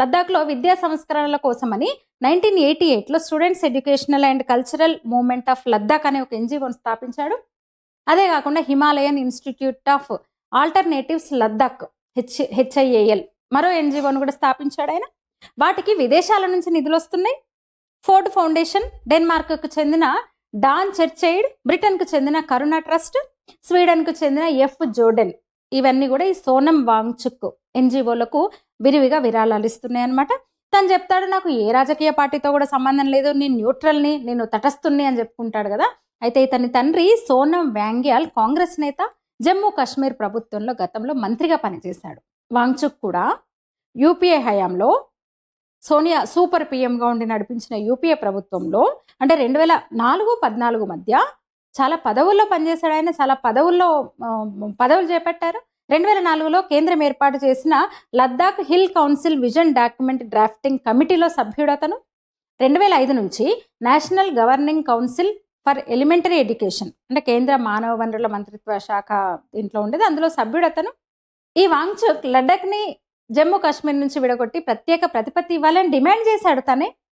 లద్దాఖ్లో విద్యా సంస్కరణల కోసమని 1988లో students educational and cultural movement of Ladakh అనే ఒక ఎన్జిఓని స్థాపించాడు. అదే కాకుండా Himalayan institute of alternatives Ladakh HIAL మరో ఎన్జిఓను కూడా స్థాపించాడు ఆయన. వాటికి విదేశాల నుంచి నిధులు వస్తున్నాయి. ఫోర్డ్ ఫౌండేషన్, డెన్మార్క్కు చెందిన డాన్ చర్చైడ్, బ్రిటన్కు చెందిన కరుణ ట్రస్ట్, స్వీడన్కు చెందిన ఎఫ్ జోర్డెన్, ఇవన్నీ కూడా ఈ సోనం వాంగ్చుక్ ఎన్జిఓలకు విరివిగా విరాళాలు ఇస్తున్నాయి అనమాట. తను చెప్తాడు, నాకు ఏ రాజకీయ పార్టీతో కూడా సంబంధం లేదు, నేను న్యూట్రల్ని, నేను తటస్థుని అని చెప్పుకుంటాడు కదా. అయితే ఇతని తండ్రి సోనం వాంగ్యాల్ కాంగ్రెస్ నేత, జమ్మూ కాశ్మీర్ ప్రభుత్వంలో గతంలో మంత్రిగా పనిచేశాడు. వాంగ్చుక్ కూడా యూపీఏ హయాంలో సోనియా సూపర్ పిఎంగా ఉండి నడిపించిన యూపీఏ ప్రభుత్వంలో అంటే 2004-14 మధ్య చాలా పదవుల్లో పనిచేశాడు ఆయన. చాలా పదవులు చేపట్టారు. 2004లో కేంద్రం ఏర్పాటు చేసిన Ladakh hill council vision document drafting కమిటీలో సభ్యుడు అతను. 2005 నుంచి national governing council for elementary education అంటే కేంద్ర మానవ వనరుల మంత్రిత్వ శాఖ దీంట్లో ఉండేది, అందులో సభ్యుడు అతను. ఈ వాంగ్చుక్ లద్దాఖ్ని జమ్మూ కాశ్మీర్ నుంచి విడగొట్టి ప్రత్యేక ప్రతిపత్తి ఇవ్వాలని డిమాండ్ చేశాడు తనే.